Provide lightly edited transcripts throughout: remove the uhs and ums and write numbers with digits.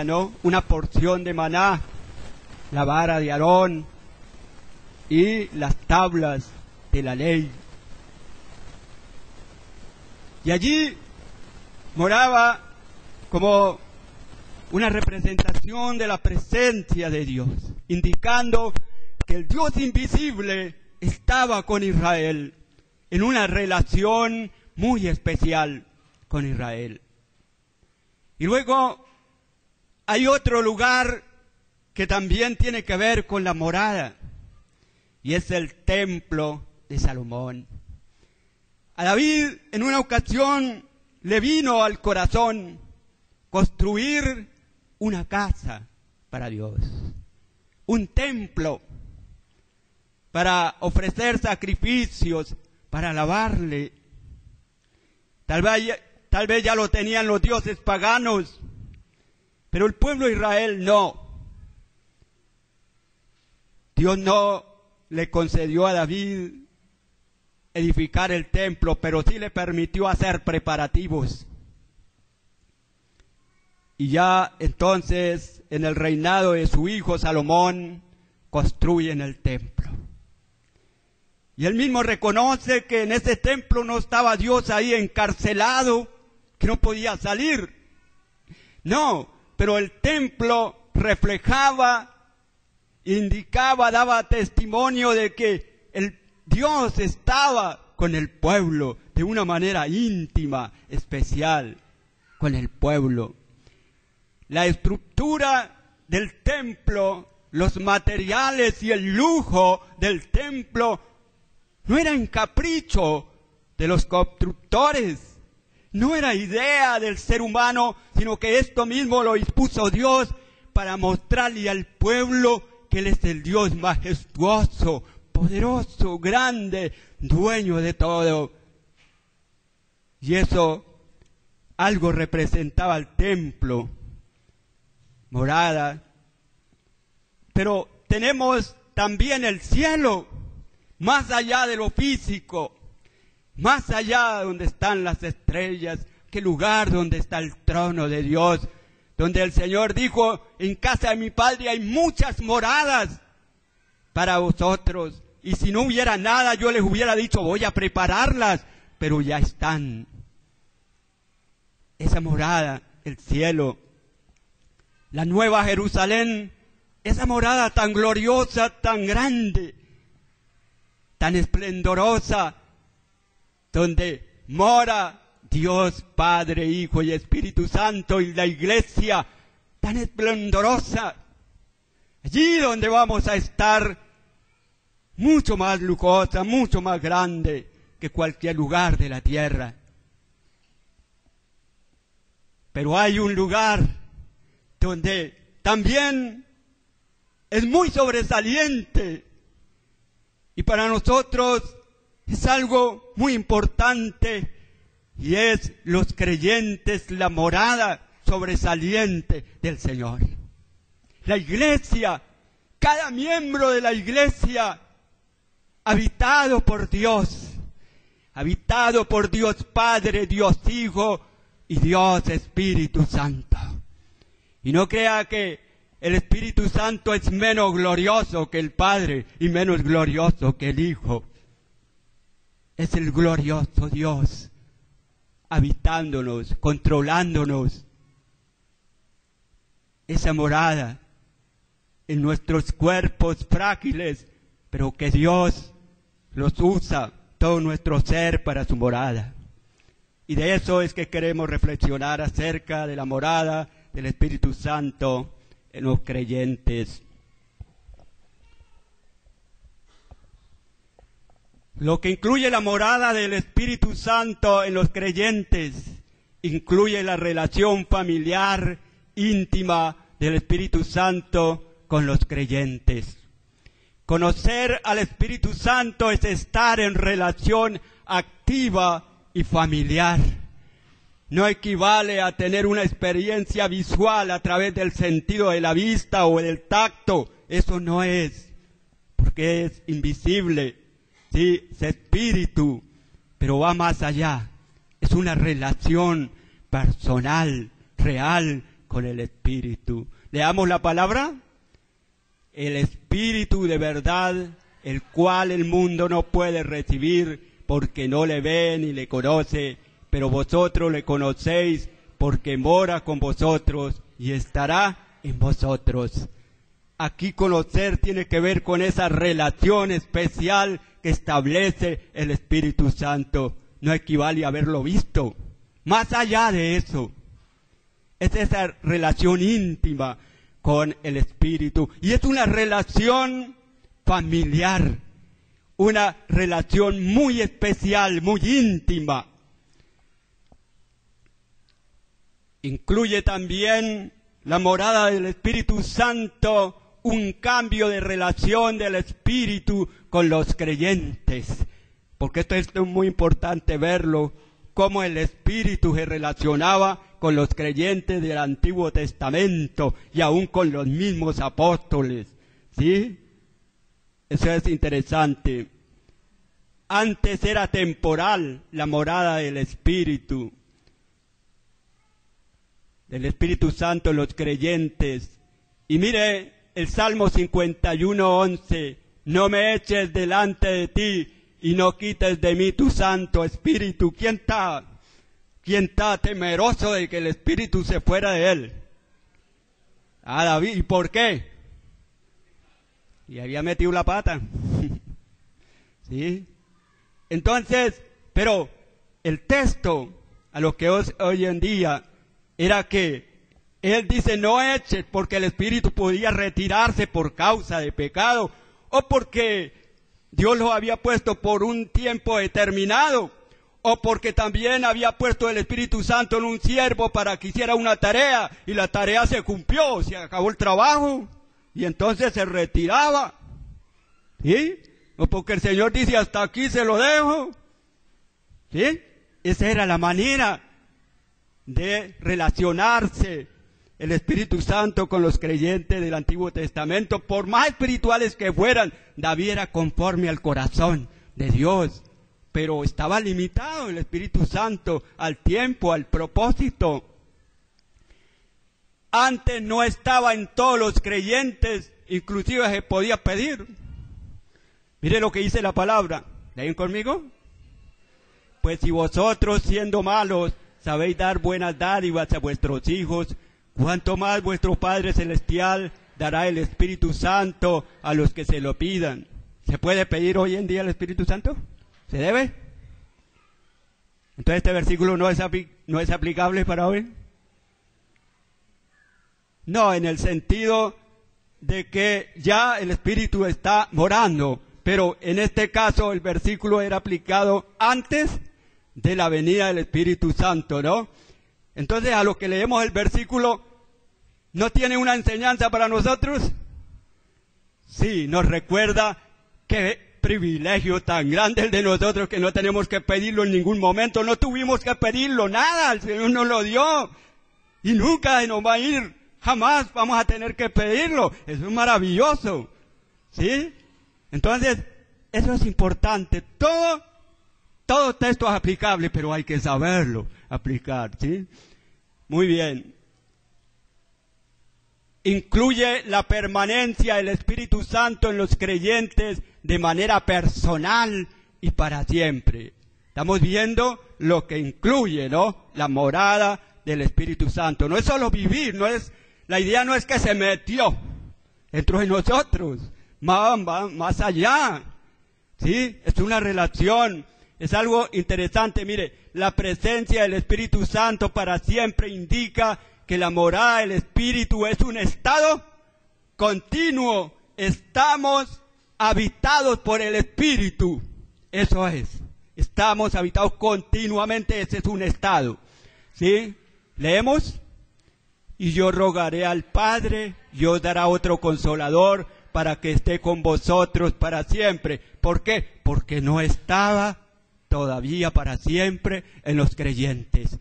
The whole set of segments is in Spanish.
¿no? Una porción de maná, la vara de Aarón y las tablas de la ley. Y allí moraba como una representación de la presencia de Dios, indicando que el Dios invisible estaba con Israel, en una relación muy especial con Israel. Y luego hay otro lugar que también tiene que ver con la morada, y es el templo de Salomón. A David en una ocasión le vino al corazón construir una casa para Dios, un templo para ofrecer sacrificios, para alabarle. Tal vez ya lo tenían los dioses paganos, pero el pueblo de Israel no. Dios no le concedió a David edificar el templo, pero sí le permitió hacer preparativos. Y ya entonces, en el reinado de su hijo Salomón, construyen el templo. Y él mismo reconoce que en ese templo no estaba Dios ahí encarcelado, que no podía salir. No, pero el templo reflejaba, indicaba, daba testimonio de que el Dios estaba con el pueblo de una manera íntima, especial, con el pueblo. La estructura del templo, los materiales y el lujo del templo no eran capricho de los constructores, no era idea del ser humano, sino que esto mismo lo dispuso Dios para mostrarle al pueblo que Él es el Dios majestuoso, poderoso, grande, dueño de todo. Y eso algo representaba el templo, morada. Pero tenemos también el cielo, más allá de lo físico, más allá donde están las estrellas, qué lugar donde está el trono de Dios, donde el Señor dijo, en casa de mi Padre hay muchas moradas para vosotros, y si no hubiera nada yo les hubiera dicho, voy a prepararlas, pero ya están. Esa morada, el cielo, la nueva Jerusalén, esa morada tan gloriosa, tan grande, tan esplendorosa, donde mora Dios Padre, Hijo y Espíritu Santo, y la iglesia tan esplendorosa, allí donde vamos a estar, mucho más lujosa, mucho más grande que cualquier lugar de la tierra. Pero hay un lugar donde también es muy sobresaliente, y para nosotros es algo muy importante, y es los creyentes, la morada sobresaliente del Señor. La iglesia, cada miembro de la iglesia, habitado por Dios Padre, Dios Hijo y Dios Espíritu Santo. Y no crea que el Espíritu Santo es menos glorioso que el Padre y menos glorioso que el Hijo. Es el glorioso Dios habitándonos, controlándonos. Esa morada en nuestros cuerpos frágiles, pero que Dios los usa, todo nuestro ser, para su morada. Y de eso es que queremos reflexionar acerca de la morada del Espíritu Santo en los creyentes. Lo que incluye la morada del Espíritu Santo en los creyentes incluye la relación familiar íntima del Espíritu Santo con los creyentes. Conocer al Espíritu Santo es estar en relación activa y familiar. No equivale a tener una experiencia visual a través del sentido de la vista o del tacto. Eso no es, porque es invisible. Sí, es espíritu, pero va más allá. Es una relación personal, real, con el Espíritu. Leamos la palabra. El Espíritu de verdad, el cual el mundo no puede recibir porque no le ve ni le conoce, pero vosotros le conocéis porque mora con vosotros y estará en vosotros. Aquí conocer tiene que ver con esa relación especial que establece el Espíritu Santo. No equivale a haberlo visto. Más allá de eso, es esa relación íntima con el Espíritu. Y es una relación familiar, una relación muy especial, muy íntima. Incluye también la morada del Espíritu Santo, un cambio de relación del Espíritu con los creyentes. Porque esto es muy importante verlo, cómo el Espíritu se relacionaba con los creyentes del Antiguo Testamento y aún con los mismos apóstoles. ¿Sí? Eso es interesante. Antes era temporal la morada del Espíritu Santo en los creyentes. Y mire el Salmo 51:11, no me eches delante de ti y no quites de mí tu Santo Espíritu. ¿Quién está temeroso de que el Espíritu se fuera de él? Ah, David. ¿Y por qué? Y había metido la pata. ¿Sí? Entonces, pero el texto a lo que hoy en día era que él dice no eches porque el Espíritu podía retirarse por causa de pecado o porque Dios lo había puesto por un tiempo determinado o porque también había puesto el Espíritu Santo en un siervo para que hiciera una tarea y la tarea se cumplió, se acabó el trabajo y entonces se retiraba. ¿Sí? O porque el Señor dice hasta aquí se lo dejo. ¿Sí? Esa era la manera de relacionarse el Espíritu Santo con los creyentes del Antiguo Testamento. Por más espirituales que fueran, David era conforme al corazón de Dios, pero estaba limitado el Espíritu Santo al tiempo, al propósito. Antes no estaba en todos los creyentes, inclusive se podía pedir. Mire lo que dice la palabra. ¿Leen conmigo? Pues si vosotros siendo malos sabéis dar buenas dádivas a vuestros hijos, cuánto más vuestro Padre Celestial dará el Espíritu Santo a los que se lo pidan. ¿Se puede pedir hoy en día el Espíritu Santo? ¿Se debe? Entonces este versículo no es aplicable para hoy. No, en el sentido de que ya el Espíritu está morando, pero en este caso el versículo era aplicado antes de la venida del Espíritu Santo, ¿no? Entonces a lo que leemos el versículo, ¿no tiene una enseñanza para nosotros? Sí, nos recuerda qué privilegio tan grande el de nosotros que no tenemos que pedirlo en ningún momento, no tuvimos que pedirlo, nada, el Señor nos lo dio y nunca nos va a ir, jamás vamos a tener que pedirlo, eso es maravilloso, ¿sí? Entonces, eso es importante, todo texto es aplicable, pero hay que saberlo aplicar, ¿sí? Muy bien. Incluye la permanencia del Espíritu Santo en los creyentes de manera personal y para siempre. Estamos viendo lo que incluye, ¿no? La morada del Espíritu Santo. No es solo vivir, la idea no es que se metió dentro de nosotros, más allá, ¿sí? Es una relación. Es algo interesante, mire, la presencia del Espíritu Santo para siempre indica que la morada del Espíritu es un estado continuo. Estamos habitados por el Espíritu. Eso es. Estamos habitados continuamente, ese es un estado. ¿Sí? ¿Leemos? Y yo rogaré al Padre, y os dará otro consolador para que esté con vosotros para siempre. ¿Por qué? Porque no estaba todavía para siempre en los creyentes.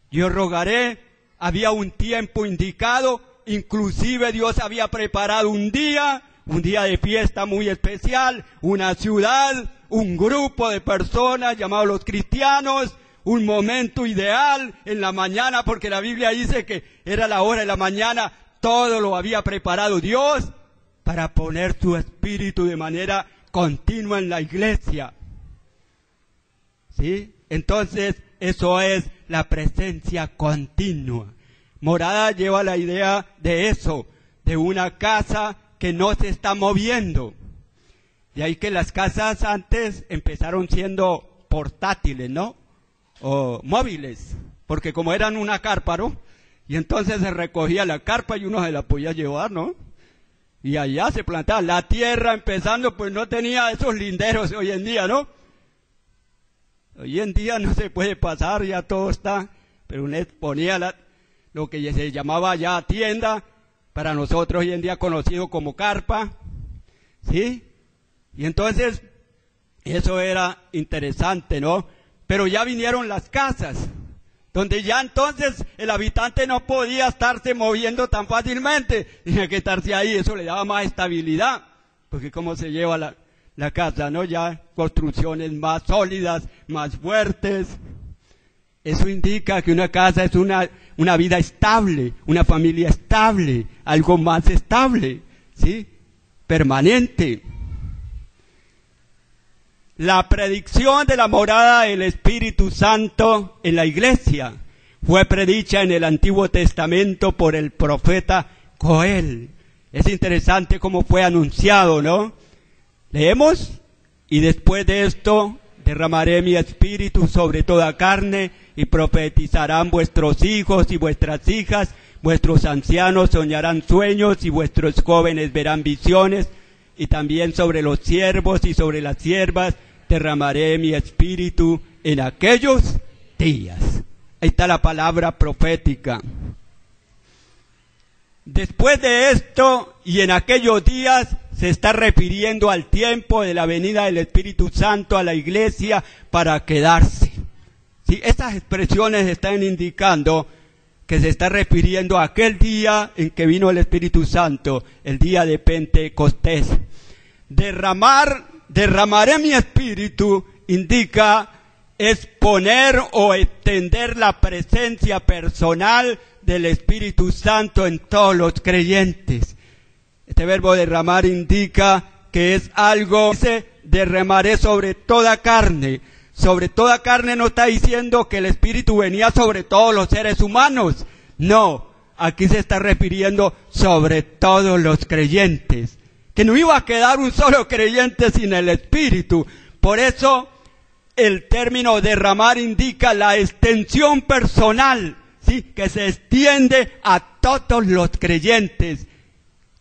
Yo rogaré, había un tiempo indicado, inclusive Dios había preparado un día de fiesta muy especial, una ciudad, un grupo de personas llamados los cristianos, un momento ideal en la mañana, porque la Biblia dice que era la hora de la mañana, todo lo había preparado Dios para poner su espíritu de manera continua en la iglesia. ¿Sí? Entonces, eso es la presencia continua. Morada lleva la idea de eso, de una casa que no se está moviendo. De ahí que las casas antes empezaron siendo portátiles, ¿no? O móviles, porque como eran una carpa, ¿no? Y entonces se recogía la carpa y uno se la podía llevar, ¿no? Y allá se plantaba. La tierra empezando, pues no tenía esos linderos hoy en día, ¿no? Hoy en día no se puede pasar, ya todo está, pero uno ponía lo que se llamaba ya tienda, para nosotros hoy en día conocido como carpa, ¿sí? Y entonces, eso era interesante, ¿no? Pero ya vinieron las casas, donde ya entonces el habitante no podía estarse moviendo tan fácilmente, tenía que estarse ahí, eso le daba más estabilidad, porque cómo se lleva la casa, ¿no? Ya construcciones más sólidas, más fuertes. Eso indica que una casa es una vida estable, una familia estable, algo más estable, ¿sí? Permanente. La predicción de la morada del Espíritu Santo en la iglesia fue predicha en el Antiguo Testamento por el profeta Joel. Es interesante cómo fue anunciado, ¿no? Leemos: y después de esto derramaré mi espíritu sobre toda carne, y profetizarán vuestros hijos y vuestras hijas, vuestros ancianos soñarán sueños, y vuestros jóvenes verán visiones, y también sobre los siervos y sobre las siervas derramaré mi espíritu en aquellos días. Ahí está la palabra profética. Después de esto y en aquellos días se está refiriendo al tiempo de la venida del Espíritu Santo a la iglesia para quedarse. ¿Sí? Estas expresiones están indicando que se está refiriendo a aquel día en que vino el Espíritu Santo, el día de Pentecostés. Derramaré mi espíritu indica exponer o extender la presencia personal del Espíritu Santo en todos los creyentes. Este verbo derramar indica que es algo, dice, derramaré sobre toda carne. Sobre toda carne no está diciendo que el Espíritu venía sobre todos los seres humanos. No, aquí se está refiriendo sobre todos los creyentes. Que no iba a quedar un solo creyente sin el Espíritu. Por eso el término derramar indica la extensión personal, ¿sí? Que se extiende a todos los creyentes.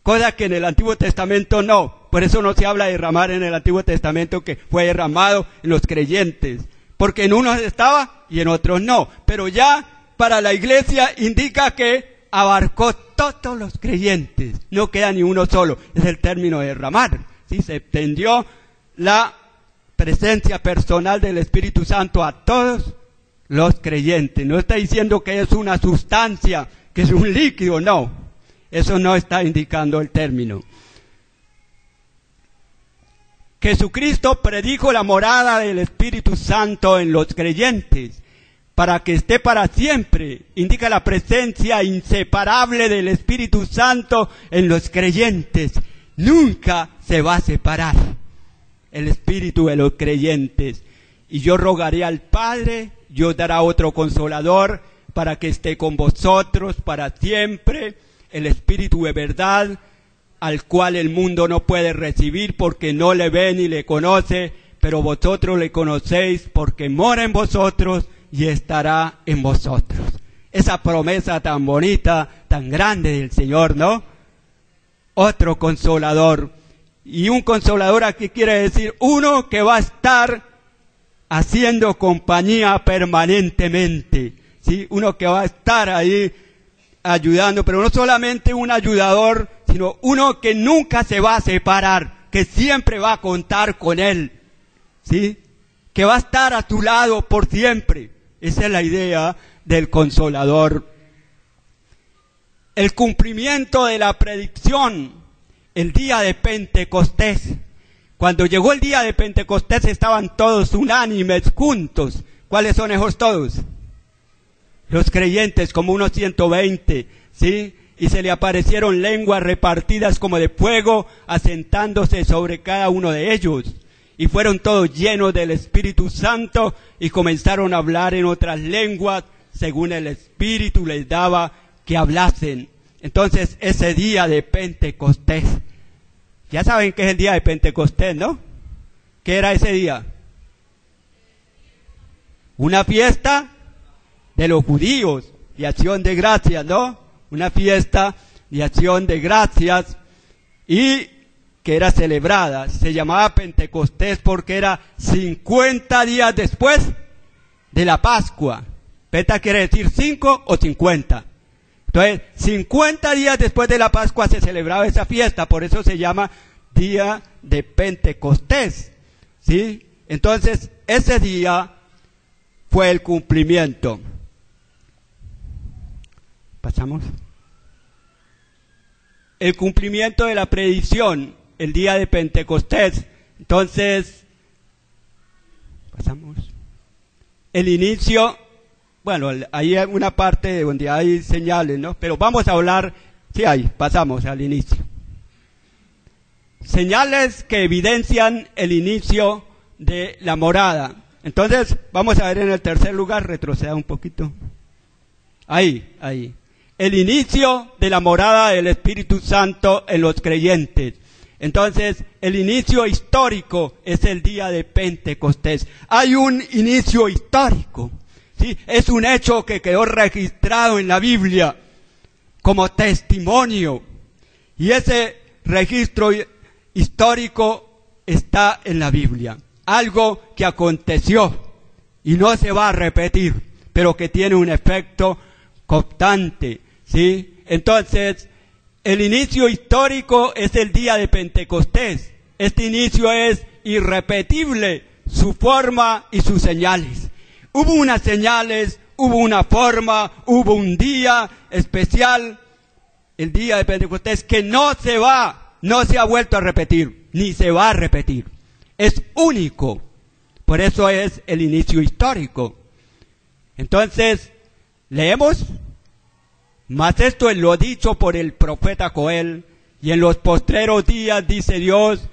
Cosa que en el Antiguo Testamento no. Por eso no se habla de derramar en el Antiguo Testamento, que fue derramado en los creyentes. Porque en unos estaba y en otros no. Pero ya para la iglesia indica que abarcó todos los creyentes. No queda ni uno solo. Es el término de derramar. ¿Sí? Se extendió la presencia personal del Espíritu Santo a todos los creyentes. No está diciendo que es una sustancia, que es un líquido, no. Eso no está indicando el término. Jesucristo predijo la morada del Espíritu Santo en los creyentes para que esté para siempre. Indica la presencia inseparable del Espíritu Santo en los creyentes. Nunca se va a separar el Espíritu de los creyentes. Y yo rogaré al Padre, y os dará otro Consolador para que esté con vosotros para siempre, el Espíritu de verdad, al cual el mundo no puede recibir porque no le ve ni le conoce, pero vosotros le conocéis porque mora en vosotros y estará en vosotros. Esa promesa tan bonita, tan grande del Señor, ¿no? Otro Consolador. Y un Consolador aquí quiere decir uno que va a estar haciendo compañía permanentemente, ¿sí? Uno que va a estar ahí ayudando, pero no solamente un ayudador, sino uno que nunca se va a separar, que siempre va a contar con él, ¿sí? Que va a estar a tu lado por siempre. Esa es la idea del Consolador. El cumplimiento de la predicción, el día de Pentecostés. Cuando llegó el día de Pentecostés estaban todos unánimes, juntos, ¿Cuáles son esos todos? Los creyentes, como unos 120, ¿sí? Y se le aparecieron lenguas repartidas como de fuego, asentándose sobre cada uno de ellos. Y fueron todos llenos del Espíritu Santo y comenzaron a hablar en otras lenguas, según el Espíritu les daba que hablasen. Entonces, ese día de Pentecostés, ya saben que es el día de Pentecostés, ¿no? ¿Qué era ese día? Una fiesta de los judíos, de acción de gracias, ¿no? Una fiesta de acción de gracias y que era celebrada. Se llamaba Pentecostés porque era 50 días después de la Pascua. Penta quiere decir 5 o 50. Entonces, 50 días después de la Pascua se celebraba esa fiesta, por eso se llama Día de Pentecostés, ¿sí? Entonces, ese día fue el cumplimiento. ¿Pasamos? El cumplimiento de la predicción, el día de Pentecostés. Entonces, pasamos. El inicio, bueno, ahí hay una parte donde hay señales, ¿no? Pero vamos a hablar, sí hay, pasamos al inicio. Señales que evidencian el inicio de la morada. Entonces, vamos a ver en el tercer lugar, retroceda un poquito. Ahí. El inicio de la morada del Espíritu Santo en los creyentes. Entonces, el inicio histórico es el día de Pentecostés. Hay un inicio histórico, ¿sí? Es un hecho que quedó registrado en la Biblia como testimonio. Y ese registro histórico está en la Biblia. Algo que aconteció y no se va a repetir, pero que tiene un efecto constante, ¿sí? Entonces, el inicio histórico es el día de Pentecostés. Este inicio es irrepetible, su forma y sus señales. Hubo unas señales, hubo una forma, hubo un día especial, el día de Pentecostés, que no se ha vuelto a repetir, ni se va a repetir. Es único. Por eso es el inicio histórico. Entonces, leemos. Mas esto es lo dicho por el profeta Joel, y en los postreros días, dice Dios,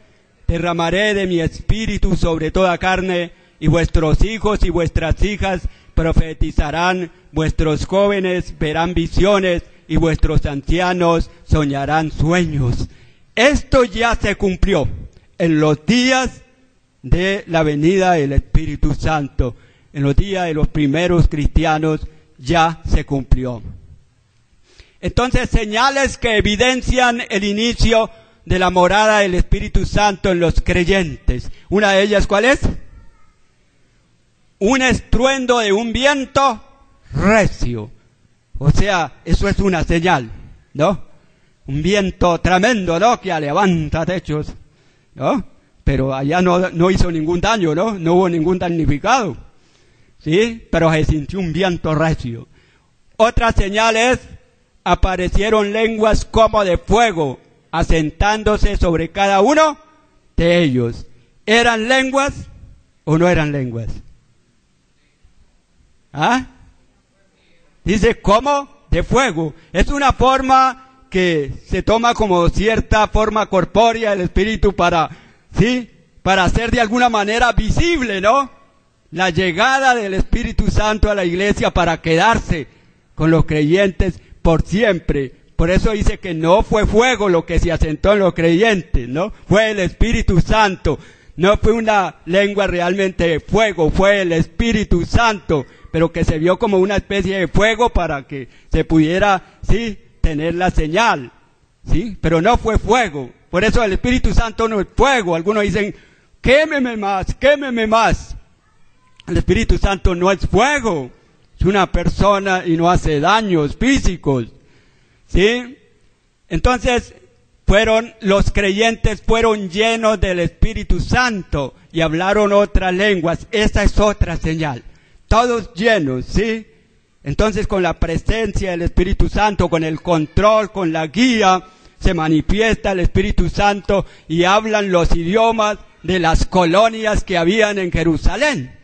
derramaré de mi espíritu sobre toda carne, y vuestros hijos y vuestras hijas profetizarán, vuestros jóvenes verán visiones, y vuestros ancianos soñarán sueños. Esto ya se cumplió en los días de la venida del Espíritu Santo. En los días de los primeros cristianos ya se cumplió. Entonces, señales que evidencian el inicio de la morada del Espíritu Santo en los creyentes. Una de ellas, ¿cuál es? Un estruendo de un viento recio. O sea, eso es una señal, ¿no? Un viento tremendo, ¿no? Que levanta techos, ¿no? Pero allá no hizo ningún daño, ¿no? No hubo ningún damnificado, ¿sí? Pero se sintió un viento recio. Otra señal es, aparecieron lenguas como de fuego, asentándose sobre cada uno de ellos. ¿Eran lenguas o no eran lenguas? ¿Ah? Dice, ¿cómo? De fuego. Es una forma que se toma como cierta forma corpórea del Espíritu para, ¿sí? Para hacer de alguna manera visible, ¿no? La llegada del Espíritu Santo a la iglesia para quedarse con los creyentes por siempre. Por eso dice que no fue fuego lo que se asentó en los creyentes, ¿no? Fue el Espíritu Santo. No fue una lengua realmente de fuego, fue el Espíritu Santo, pero que se vio como una especie de fuego para que se pudiera, sí, tener la señal, ¿sí? Pero no fue fuego. Por eso el Espíritu Santo no es fuego. Algunos dicen, quémeme más, quémeme más. El Espíritu Santo no es fuego. Es una persona y no hace daños físicos, ¿sí? Entonces, los creyentes fueron llenos del Espíritu Santo y hablaron otras lenguas. Esa es otra señal. Todos llenos, ¿sí? Entonces, con la presencia del Espíritu Santo, con el control, con la guía, se manifiesta el Espíritu Santo y hablan los idiomas de las colonias que habían en Jerusalén.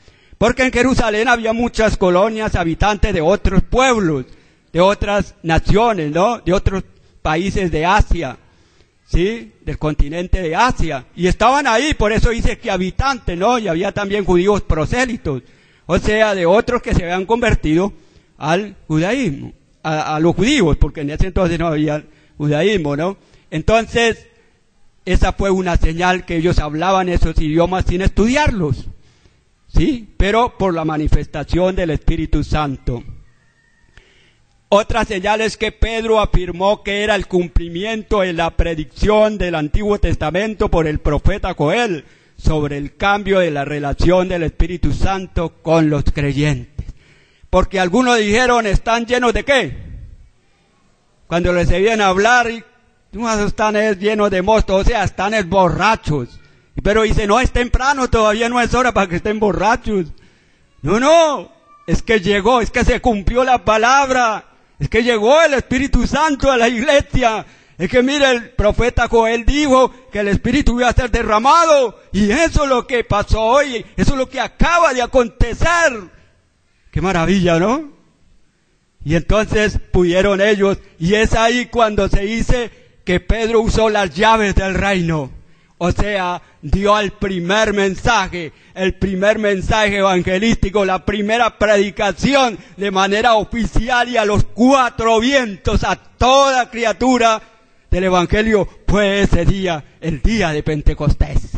Porque en Jerusalén había muchas colonias habitantes de otros pueblos, de otras naciones, ¿no? De otros países de Asia, ¿sí? Del continente de Asia. Y estaban ahí, por eso dice que habitantes, ¿no? Y había también judíos prosélitos, o sea, de otros que se habían convertido al judaísmo, a los judíos, porque en ese entonces no había judaísmo, ¿no? Entonces, esa fue una señal que ellos hablaban esos idiomas sin estudiarlos, ¿sí? Pero por la manifestación del Espíritu Santo. Otra señal es que Pedro afirmó que era el cumplimiento de la predicción del Antiguo Testamento por el profeta Joel sobre el cambio de la relación del Espíritu Santo con los creyentes. Porque algunos dijeron, ¿están llenos de qué? Cuando les oían hablar, están llenos de mosto, o sea, están borrachos. Pero dice, no, es temprano, todavía no es hora para que estén borrachos. No, es que llegó, es que se cumplió la palabra, es que llegó el Espíritu Santo a la iglesia. Es que mire, el profeta Joel dijo que el Espíritu iba a ser derramado, y eso es lo que pasó hoy, eso es lo que acaba de acontecer. ¡Qué maravilla!, ¿no? Y entonces pudieron ellos, y es ahí cuando se dice que Pedro usó las llaves del reino. O sea, dio el primer mensaje evangelístico, la primera predicación de manera oficial y a los cuatro vientos, a toda criatura del Evangelio, fue ese día, el día de Pentecostés.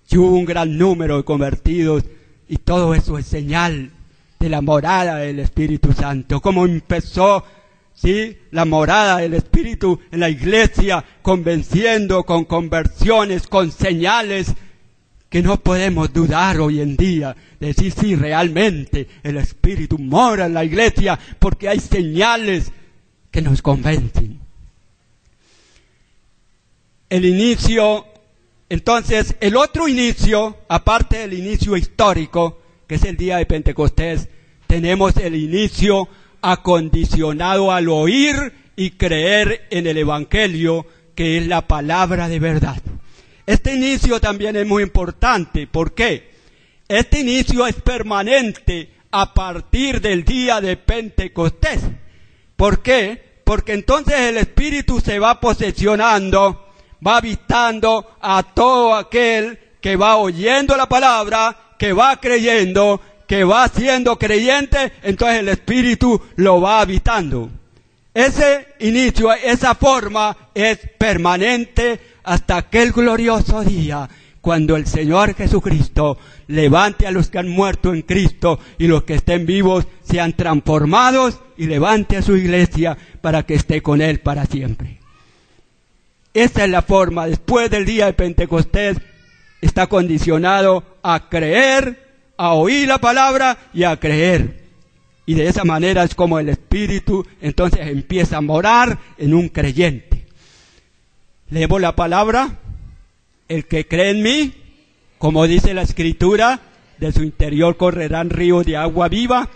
Y hubo un gran número de convertidos, y todo eso es señal de la morada del Espíritu Santo. Como empezó, ¿sí?, la morada del Espíritu en la iglesia, convenciendo con conversiones, con señales, que no podemos dudar hoy en día, decir sí, realmente el Espíritu mora en la iglesia, porque hay señales que nos convencen. El inicio, entonces, el otro inicio, aparte del inicio histórico, que es el día de Pentecostés, tenemos el inicio acondicionado al oír y creer en el Evangelio, que es la palabra de verdad. Este inicio también es muy importante. ¿Por qué? Este inicio es permanente a partir del día de Pentecostés. ¿Por qué? Porque entonces el Espíritu se va posesionando, va habitando a todo aquel que va oyendo la palabra, que va creyendo, que va siendo creyente, entonces el Espíritu lo va habitando. Ese inicio, esa forma es permanente hasta aquel glorioso día, cuando el Señor Jesucristo levante a los que han muerto en Cristo, y los que estén vivos sean transformados, y levante a su iglesia para que esté con Él para siempre. Esa es la forma. Después del día de Pentecostés está condicionado a creer, a oír la palabra y a creer. Y de esa manera es como el Espíritu entonces empieza a morar en un creyente. Leemos la palabra: el que cree en mí, como dice la Escritura, de su interior correrán ríos de agua viva.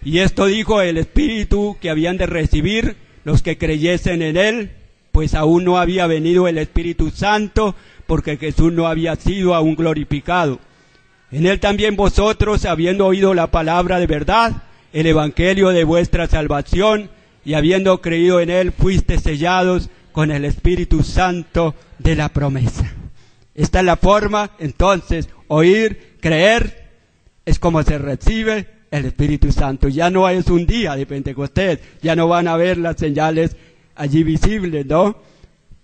Y esto dijo el Espíritu que habían de recibir los que creyesen en Él, pues aún no había venido el Espíritu Santo, porque Jesús no había sido aún glorificado. En Él también vosotros, habiendo oído la palabra de verdad, el Evangelio de vuestra salvación, y habiendo creído en Él, fuiste sellados con el Espíritu Santo de la promesa. Esta es la forma, entonces, oír, creer, es como se recibe el Espíritu Santo. Ya no es un día de Pentecostés, ya no van a ver las señales allí visibles, ¿no?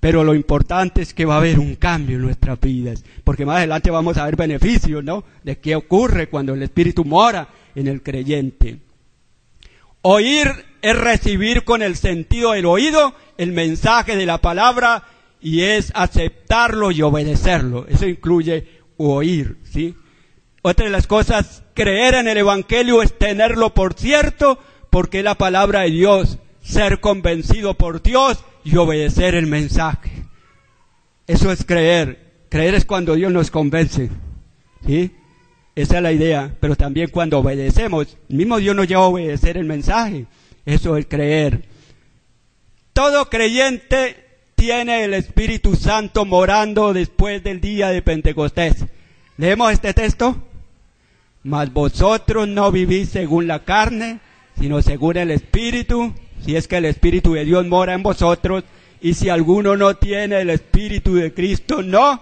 Pero lo importante es que va a haber un cambio en nuestras vidas, porque más adelante vamos a ver beneficios, ¿no?, de qué ocurre cuando el Espíritu mora en el creyente. Oír es recibir con el sentido del oído el mensaje de la palabra, y es aceptarlo y obedecerlo. Eso incluye oír, ¿sí? Otra de las cosas, creer en el Evangelio es tenerlo por cierto, porque es la palabra de Dios, ser convencido por Dios y obedecer el mensaje. Eso es creer. Creer es cuando Dios nos convence, ¿sí? Esa es la idea. Pero también cuando obedecemos, el mismo Dios nos lleva a obedecer el mensaje. Eso es creer. Todo creyente tiene el Espíritu Santo morando después del día de Pentecostés. ¿Leemos este texto? Mas vosotros no vivís según la carne, sino según el Espíritu, si es que el Espíritu de Dios mora en vosotros, y si alguno no tiene el Espíritu de Cristo, no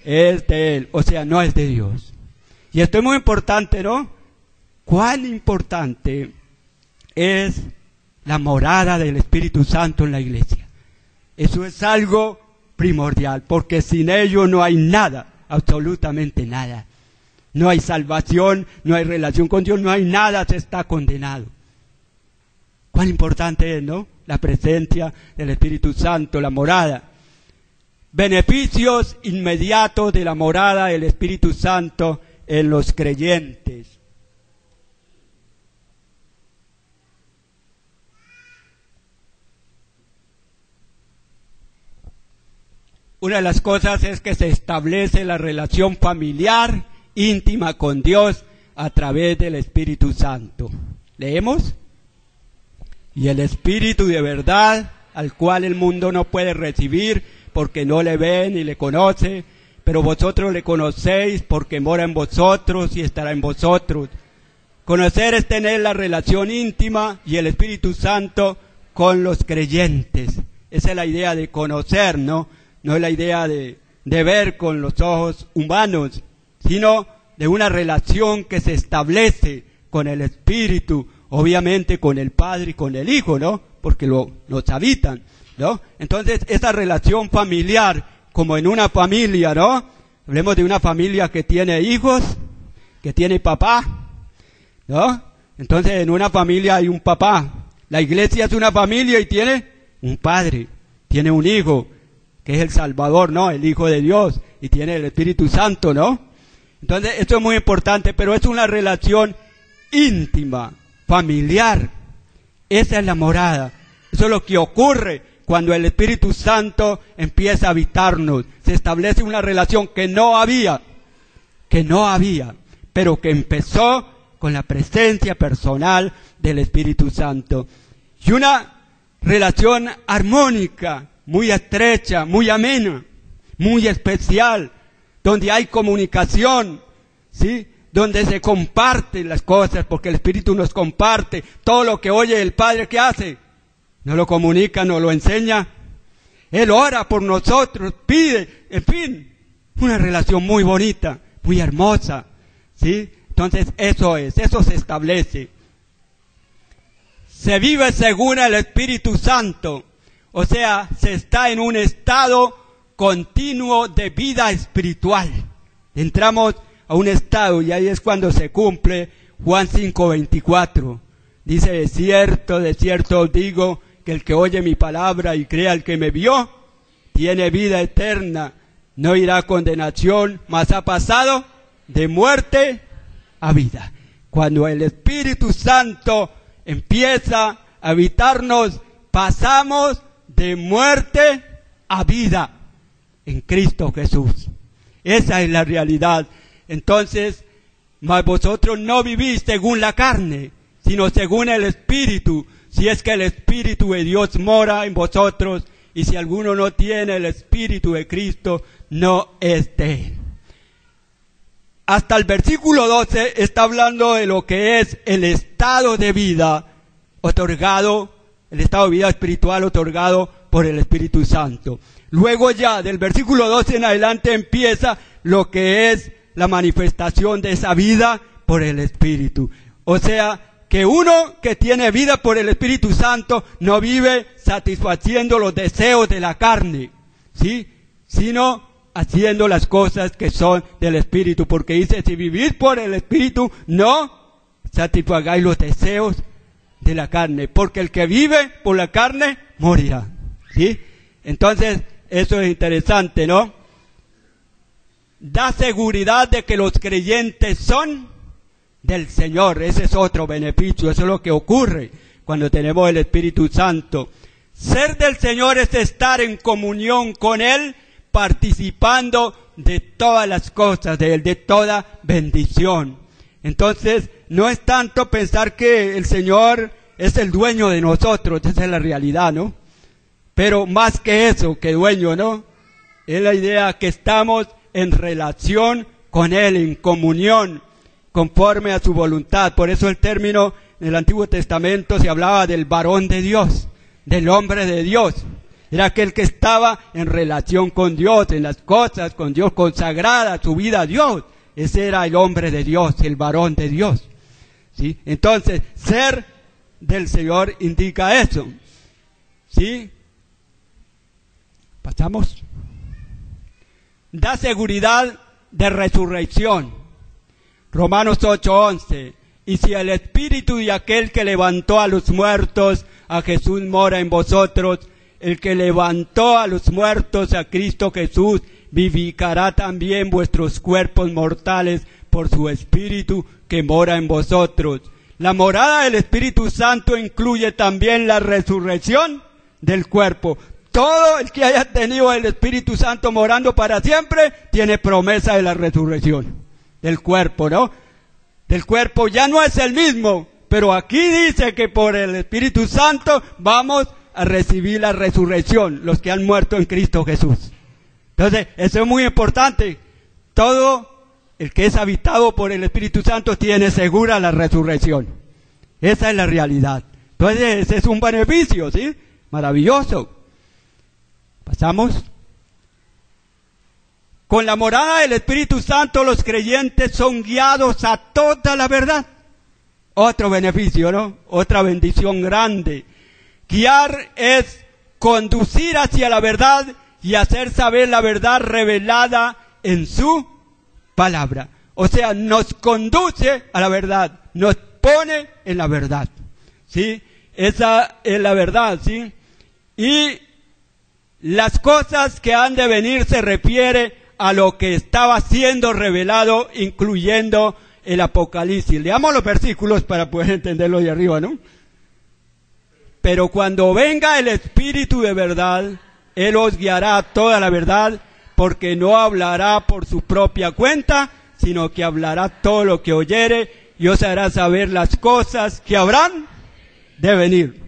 es de él, o sea, no es de Dios. Y esto es muy importante, ¿no? ¿Cuán importante es la morada del Espíritu Santo en la iglesia? Eso es algo primordial, porque sin ello no hay nada, absolutamente nada. No hay salvación, no hay relación con Dios, no hay nada, se está condenado. Cuán importante es, ¿no? La presencia del Espíritu Santo, la morada. Beneficios inmediatos de la morada del Espíritu Santo en los creyentes. Una de las cosas es que se establece la relación familiar, íntima con Dios a través del Espíritu Santo. ¿Leemos? Y el Espíritu de verdad, al cual el mundo no puede recibir porque no le ve ni le conoce, pero vosotros le conocéis porque mora en vosotros y estará en vosotros. Conocer es tener la relación íntima y el Espíritu Santo con los creyentes. Esa es la idea de conocer, ¿no? No es la idea de ver con los ojos humanos, sino de una relación que se establece con el Espíritu, obviamente con el Padre y con el Hijo, ¿no? Porque nos habitan, ¿no? Entonces, esa relación familiar, como en una familia, ¿no? Hablemos de una familia que tiene hijos, que tiene papá, ¿no? Entonces, en una familia hay un papá. La iglesia es una familia y tiene un padre, tiene un hijo, que es el Salvador, ¿no? El Hijo de Dios, y tiene el Espíritu Santo, ¿no? Entonces, esto es muy importante, pero es una relación íntima, familiar. Esa es la morada. Eso es lo que ocurre cuando el Espíritu Santo empieza a habitarnos. Se establece una relación que no había, pero que empezó con la presencia personal del Espíritu Santo. Y una relación armónica, muy estrecha, muy amena, muy especial, donde hay comunicación, ¿sí? Donde se comparten las cosas, porque el Espíritu nos comparte. Todo lo que oye el Padre, ¿qué hace? Nos lo comunica, nos lo enseña. Él ora por nosotros, pide, en fin, una relación muy bonita, muy hermosa, ¿sí? Entonces eso se establece. Se vive según el Espíritu Santo, o sea, se está en un estado continuo de vida espiritual. Entramos a un estado y ahí es cuando se cumple Juan 5:24. Dice, de cierto os digo, que el que oye mi palabra y crea al que me vio, tiene vida eterna, no irá a condenación, mas ha pasado de muerte a vida. Cuando el Espíritu Santo empieza a habitarnos, pasamos de muerte a vida en Cristo Jesús. Esa es la realidad. Entonces, mas vosotros no vivís según la carne, sino según el Espíritu, si es que el Espíritu de Dios mora en vosotros, y si alguno no tiene el Espíritu de Cristo, no es de él. Hasta el versículo 12 está hablando de lo que es el estado de vida otorgado, el estado de vida espiritual otorgado por el Espíritu Santo. Luego ya del versículo 12 en adelante empieza lo que es la manifestación de esa vida por el Espíritu. O sea, que uno que tiene vida por el Espíritu Santo no vive satisfaciendo los deseos de la carne, ¿sí? Sino haciendo las cosas que son del Espíritu, porque dice, si vivís por el Espíritu, no satisfagáis los deseos de la carne, porque el que vive por la carne morirá, ¿sí? Entonces, eso es interesante, ¿no? Da seguridad de que los creyentes son del Señor. Ese es otro beneficio, eso es lo que ocurre cuando tenemos el Espíritu Santo. Ser del Señor es estar en comunión con Él, participando de todas las cosas de Él, de toda bendición. Entonces, no es tanto pensar que el Señor es el dueño de nosotros, esa es la realidad, ¿no? Pero más que eso, que dueño, ¿no? Es la idea que estamos en relación con Él, en comunión, conforme a su voluntad. Por eso el término en el Antiguo Testamento se hablaba del varón de Dios, del hombre de Dios. Era aquel que estaba en relación con Dios, en las cosas con Dios, consagrada su vida a Dios. Ese era el hombre de Dios, el varón de Dios. ¿Sí? Entonces, ser del Señor indica eso. ¿Sí? Pasamos. Da seguridad de resurrección. Romanos 8:11. Y si el Espíritu de aquel que levantó a los muertos, a Jesús, mora en vosotros, el que levantó a los muertos, a Cristo Jesús, vivificará también vuestros cuerpos mortales por su Espíritu que mora en vosotros. La morada del Espíritu Santo incluye también la resurrección del cuerpo. Todo el que haya tenido el Espíritu Santo morando para siempre, tiene promesa de la resurrección del cuerpo, ¿no? Del cuerpo ya no es el mismo, pero aquí dice que por el Espíritu Santo vamos a recibir la resurrección, los que han muerto en Cristo Jesús. Entonces, eso es muy importante. Todo el que es habitado por el Espíritu Santo tiene segura la resurrección. Esa es la realidad. Entonces, ese es un beneficio, ¿sí? Maravilloso. Pasamos. Con la morada del Espíritu Santo los creyentes son guiados a toda la verdad. Otro beneficio, ¿no? Otra bendición grande. Guiar es conducir hacia la verdad y hacer saber la verdad revelada en su palabra. O sea, nos conduce a la verdad, nos pone en la verdad. ¿Sí? Esa es la verdad, ¿sí? Y las cosas que han de venir se refiere a lo que estaba siendo revelado, incluyendo el Apocalipsis. Leamos los versículos para poder entenderlo de arriba, ¿no? Pero cuando venga el Espíritu de verdad, Él os guiará a toda la verdad, porque no hablará por su propia cuenta, sino que hablará todo lo que oyere y os hará saber las cosas que habrán de venir.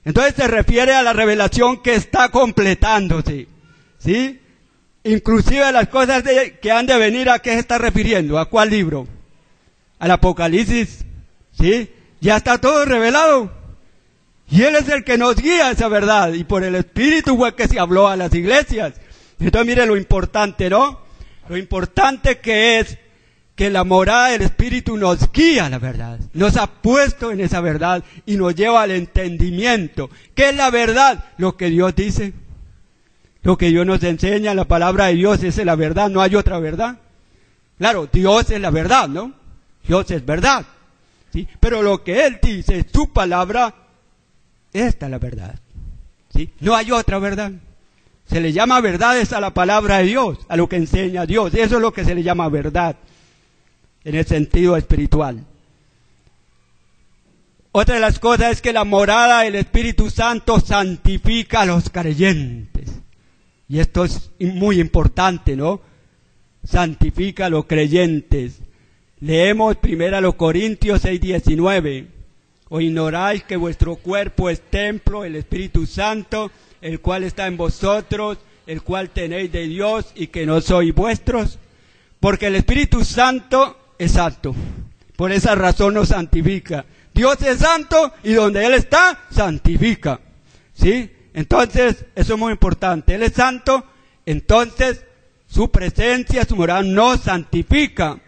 Entonces se refiere a la revelación que está completándose, ¿sí? Inclusive las cosas que han de venir, ¿a qué se está refiriendo? ¿A cuál libro? Al Apocalipsis, ¿sí? Ya está todo revelado. Y Él es el que nos guía a esa verdad. Y por el Espíritu fue que se habló a las iglesias. Entonces mire lo importante, ¿no? Lo importante que es que la morada del Espíritu nos guía a la verdad. Nos ha puesto en esa verdad y nos lleva al entendimiento. ¿Qué es la verdad? Lo que Dios dice. Lo que Dios nos enseña, la palabra de Dios, esa es la verdad, no hay otra verdad. Claro, Dios es la verdad, ¿no? Dios es verdad, ¿sí? Pero lo que Él dice, su palabra, esta es la verdad, ¿sí? No hay otra verdad. Se le llama verdades a la palabra de Dios, a lo que enseña Dios. Eso es lo que se le llama verdad, en el sentido espiritual. Otra de las cosas es que la morada del Espíritu Santo santifica a los creyentes. Y esto es muy importante, ¿no? Santifica a los creyentes. Leemos 1 Corintios 6:19. ¿O ignoráis que vuestro cuerpo es templo del Espíritu Santo, el cual está en vosotros, el cual tenéis de Dios y que no sois vuestros? Porque el Espíritu Santo es santo. Por esa razón nos santifica. Dios es santo y donde Él está, santifica. ¿Sí? Entonces, eso es muy importante. Él es santo, entonces su presencia, su morada nos santifica,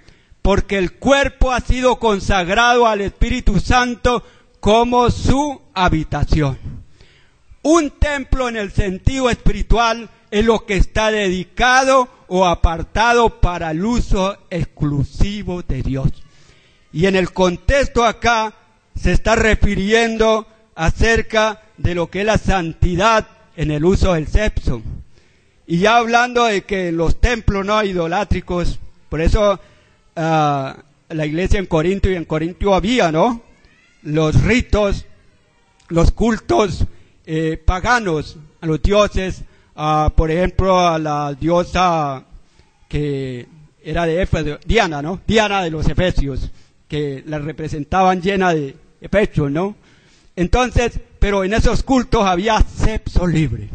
porque el cuerpo ha sido consagrado al Espíritu Santo como su habitación. Un templo en el sentido espiritual es lo que está dedicado o apartado para el uso exclusivo de Dios. Y en el contexto acá se está refiriendo acerca de lo que es la santidad en el uso del sexo. Y ya hablando de que los templos no idolátricos, por eso la iglesia en Corinto, y en Corinto había, ¿no?, los ritos, los cultos paganos a los dioses, por ejemplo a la diosa que era de Éfeso, Diana, ¿no?, Diana de los Efesios, que la representaban llena de pechos, ¿no? Entonces, pero en esos cultos había sexo libre.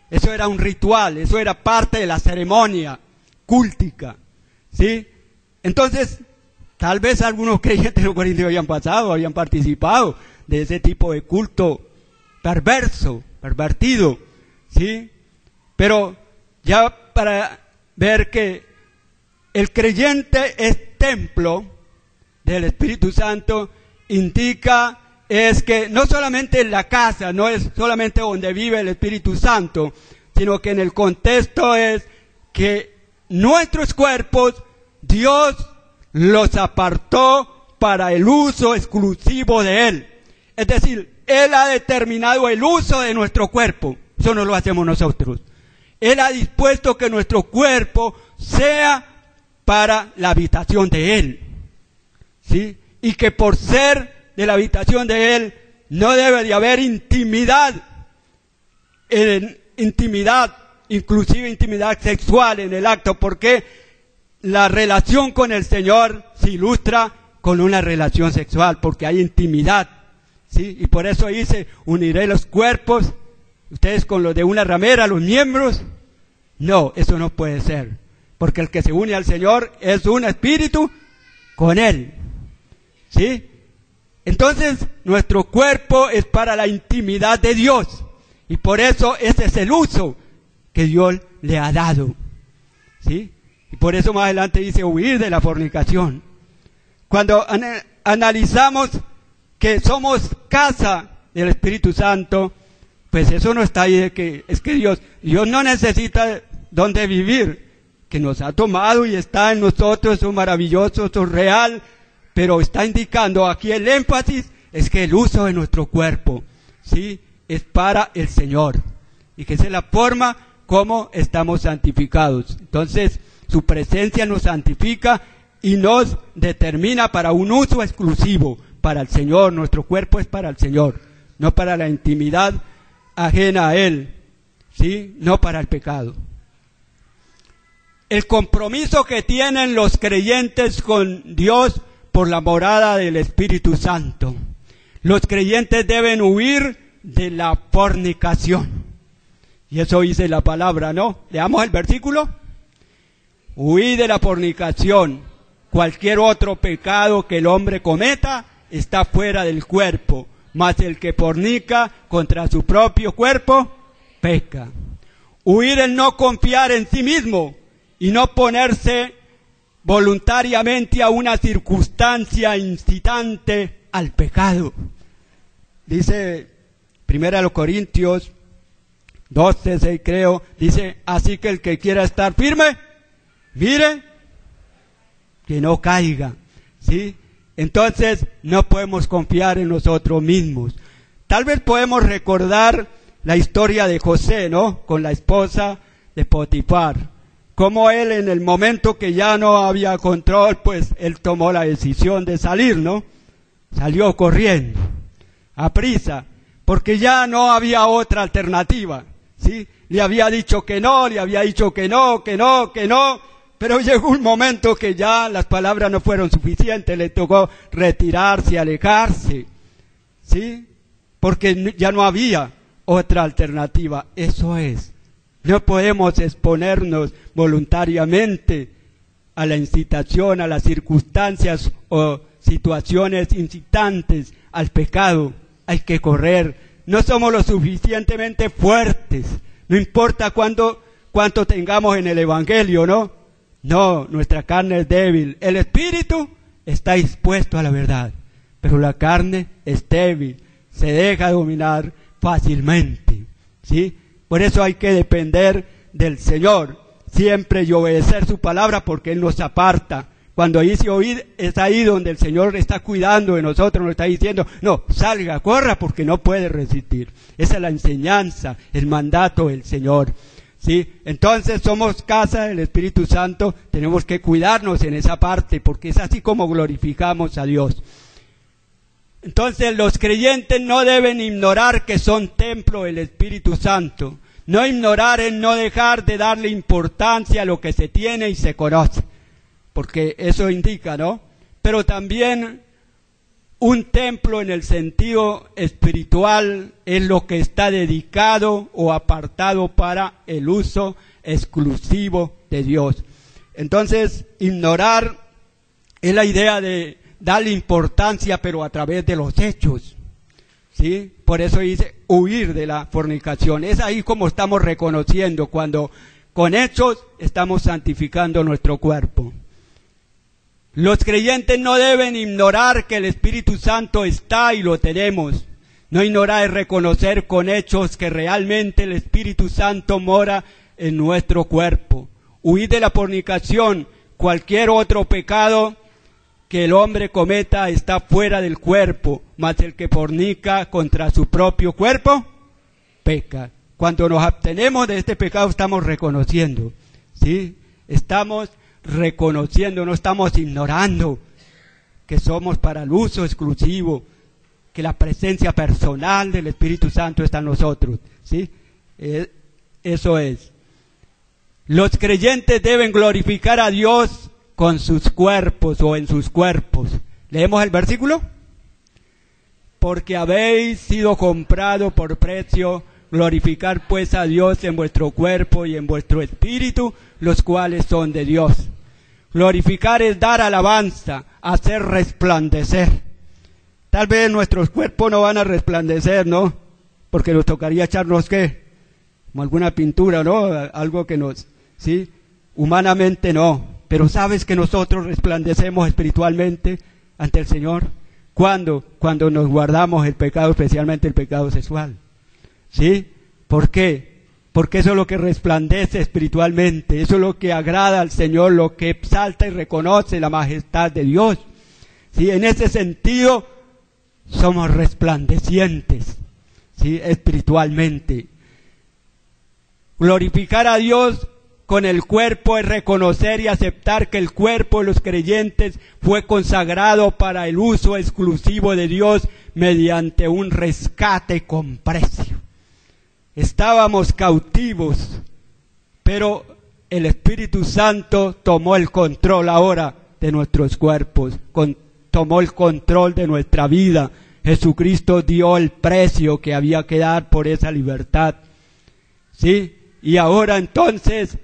Eso era un ritual, eso era parte de la ceremonia cúltica, ¿sí? Entonces, Tal vez algunos creyentes de los Corintios habían participado de ese tipo de culto perverso, pervertido, ¿sí? Pero ya para ver que el creyente es templo del Espíritu Santo, indica es que no solamente en la casa, no es solamente donde vive el Espíritu Santo, sino que en el contexto es que nuestros cuerpos, Dios los apartó para el uso exclusivo de Él. Es decir, Él ha determinado el uso de nuestro cuerpo. Eso no lo hacemos nosotros. Él ha dispuesto que nuestro cuerpo sea para la habitación de Él, ¿sí? Y que por ser de la habitación de Él no debe de haber intimidad, inclusive intimidad sexual en el acto, porque la relación con el Señor se ilustra con una relación sexual, porque hay intimidad, ¿sí? Y por eso dice, uniré los cuerpos, ustedes con los de una ramera, los miembros. No, eso no puede ser, porque el que se une al Señor es un espíritu con Él, ¿sí? Entonces, nuestro cuerpo es para la intimidad de Dios, y por eso ese es el uso que Dios le ha dado, ¿sí? Y por eso más adelante dice huir de la fornicación. Cuando analizamos que somos casa del Espíritu Santo, pues eso no está ahí de que es que Dios no necesita dónde vivir, que nos ha tomado y está en nosotros, eso es maravilloso, eso es real, pero está indicando aquí el énfasis es que el uso de nuestro cuerpo, ¿sí? Es para el Señor, y que esa es la forma como estamos santificados. Entonces, su presencia nos santifica y nos determina para un uso exclusivo para el Señor. Nuestro cuerpo es para el Señor, no para la intimidad ajena a Él, ¿sí? No para el pecado. El compromiso que tienen los creyentes con Dios por la morada del Espíritu Santo. Los creyentes deben huir de la fornicación. Y eso dice la palabra, ¿no? Leamos el versículo. Huid de la fornicación. Cualquier otro pecado que el hombre cometa está fuera del cuerpo, mas el que fornica contra su propio cuerpo peca. Huir el no confiar en sí mismo y no ponerse voluntariamente a una circunstancia incitante al pecado. Dice 1 Corintios 12:6 creo, dice, así que el que quiera estar firme, mire que no caiga, ¿sí? Entonces no podemos confiar en nosotros mismos. Tal vez podemos recordar la historia de José, ¿no? Con la esposa de Potifar. Como él en el momento que ya no había control, pues él tomó la decisión de salir, ¿no? Salió corriendo, a prisa, porque ya no había otra alternativa, ¿sí? Le había dicho que no, pero llegó un momento que ya las palabras no fueron suficientes, le tocó retirarse, alejarse, ¿sí? Porque ya no había otra alternativa. Eso es, no podemos exponernos voluntariamente a la incitación, a las circunstancias o situaciones incitantes al pecado. Hay que correr, no somos lo suficientemente fuertes, no importa cuánto tengamos en el Evangelio, ¿no? No, nuestra carne es débil. El espíritu está dispuesto a la verdad, pero la carne es débil, se deja dominar fácilmente, ¿sí? Por eso hay que depender del Señor siempre y obedecer su palabra, porque Él nos aparta. Cuando dice oír, es ahí donde el Señor está cuidando de nosotros, nos está diciendo, no, salga, corra, porque no puede resistir. Esa es la enseñanza, el mandato del Señor. ¿Sí? Entonces somos casa del Espíritu Santo, tenemos que cuidarnos en esa parte, porque es así como glorificamos a Dios. Entonces los creyentes no deben ignorar que son templo del Espíritu Santo. No ignorar es no dejar de darle importancia a lo que se tiene y se conoce, porque eso indica, ¿no? Pero también un templo en el sentido espiritual es lo que está dedicado o apartado para el uso exclusivo de Dios. Entonces, ignorar es la idea de darle importancia, pero a través de los hechos, ¿sí? Por eso dice huir de la fornicación. Es ahí como estamos reconociendo, cuando con hechos estamos santificando nuestro cuerpo. Los creyentes no deben ignorar que el Espíritu Santo está y lo tenemos. No ignorar es reconocer con hechos que realmente el Espíritu Santo mora en nuestro cuerpo. Huir de la fornicación. Cualquier otro pecado que el hombre cometa está fuera del cuerpo, mas el que fornica contra su propio cuerpo, peca. Cuando nos abstenemos de este pecado estamos reconociendo, ¿sí? Estamos reconociendo, no estamos ignorando que somos para el uso exclusivo, que la presencia personal del Espíritu Santo está en nosotros, ¿sí? Eso es. Los creyentes deben glorificar a Dios con sus cuerpos o en sus cuerpos. ¿Leemos el versículo? Porque habéis sido comprado por precio, glorificar pues a Dios en vuestro cuerpo y en vuestro espíritu, los cuales son de Dios. Glorificar es dar alabanza, hacer resplandecer. Tal vez nuestros cuerpos no van a resplandecer, ¿no? Porque nos tocaría echarnos, ¿qué? Como alguna pintura, ¿no? Algo que nos, ¿sí? Humanamente no. Pero ¿sabes que nosotros resplandecemos espiritualmente ante el Señor? ¿Cuándo? Cuando nos guardamos el pecado, especialmente el pecado sexual. ¿Sí? ¿Por qué? Porque eso es lo que resplandece espiritualmente, eso es lo que agrada al Señor, lo que exalta y reconoce la majestad de Dios. ¿Sí? En ese sentido, somos resplandecientes, ¿sí? Espiritualmente. Glorificar a Dios con el cuerpo es reconocer y aceptar que el cuerpo de los creyentes fue consagrado para el uso exclusivo de Dios mediante un rescate con precio. Estábamos cautivos, pero el Espíritu Santo tomó el control ahora de nuestros cuerpos, tomó el control de nuestra vida. Jesucristo dio el precio que había que dar por esa libertad, ¿sí? Y ahora entonces,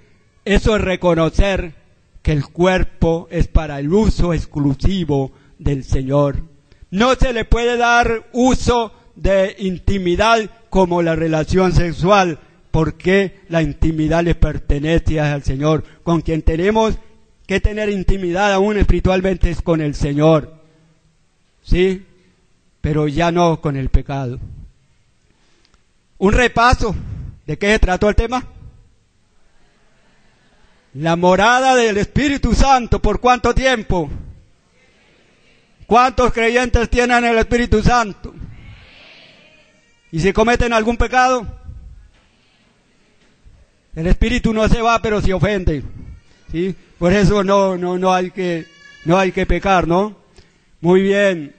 eso es reconocer que el cuerpo es para el uso exclusivo del Señor. No se le puede dar uso de intimidad como la relación sexual, porque la intimidad le pertenece al Señor. Con quien tenemos que tener intimidad aún espiritualmente es con el Señor, ¿sí? Pero ya no con el pecado. Un repaso, ¿de qué se trató el tema? La morada del Espíritu Santo, ¿por cuánto tiempo? ¿Cuántos creyentes tienen el Espíritu Santo? ¿Y si cometen algún pecado? El Espíritu no se va, pero se ofende, ¿sí? Por eso no hay que pecar, ¿no? Muy bien.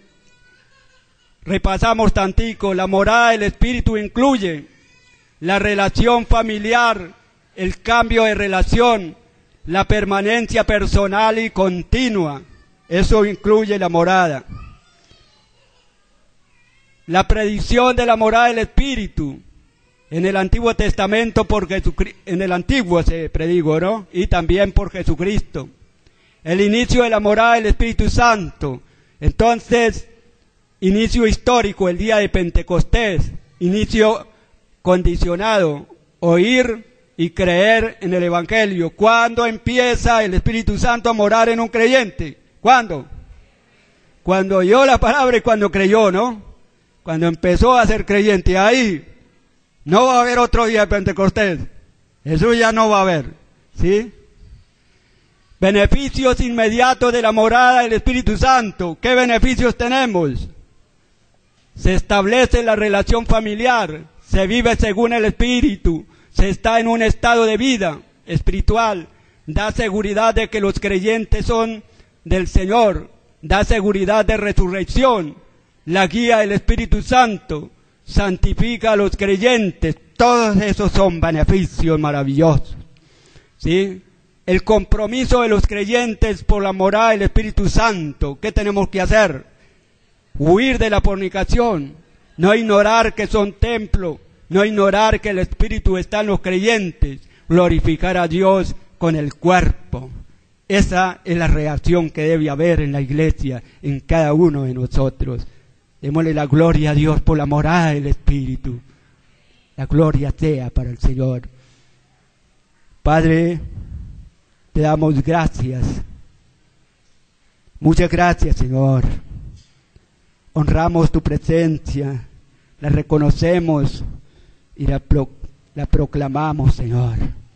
Repasamos tantico. La morada del Espíritu incluye la relación familiar, el cambio de relación, la permanencia personal y continua. Eso incluye la morada. La predicción de la morada del Espíritu. En el Antiguo Testamento, en el Antiguo se predijo, ¿no? Y también por Jesucristo. El inicio de la morada del Espíritu Santo. Entonces, inicio histórico, el día de Pentecostés. Inicio condicionado, oír y creer en el Evangelio. ¿Cuándo empieza el Espíritu Santo a morar en un creyente? ¿Cuándo? Cuando oyó la palabra y cuando creyó, ¿no? Cuando empezó a ser creyente. Ahí no va a haber otro día de Pentecostés. Eso ya no va a haber, ¿sí? Beneficios inmediatos de la morada del Espíritu Santo. ¿Qué beneficios tenemos? Se establece la relación familiar, se vive según el Espíritu, se está en un estado de vida espiritual, da seguridad de que los creyentes son del Señor, da seguridad de resurrección, la guía del Espíritu Santo, santifica a los creyentes. Todos esos son beneficios maravillosos, ¿sí? El compromiso de los creyentes por la morada del Espíritu Santo. ¿Qué tenemos que hacer? Huir de la fornicación, no ignorar que son templo, no ignorar que el Espíritu está en los creyentes, glorificar a Dios con el cuerpo. Esa es la reacción que debe haber en la iglesia, en cada uno de nosotros. Démosle la gloria a Dios por la morada del Espíritu. La gloria sea para el Señor. Padre, te damos gracias. Muchas gracias, Señor. Honramos tu presencia, la reconocemos y la proclamamos, Señor.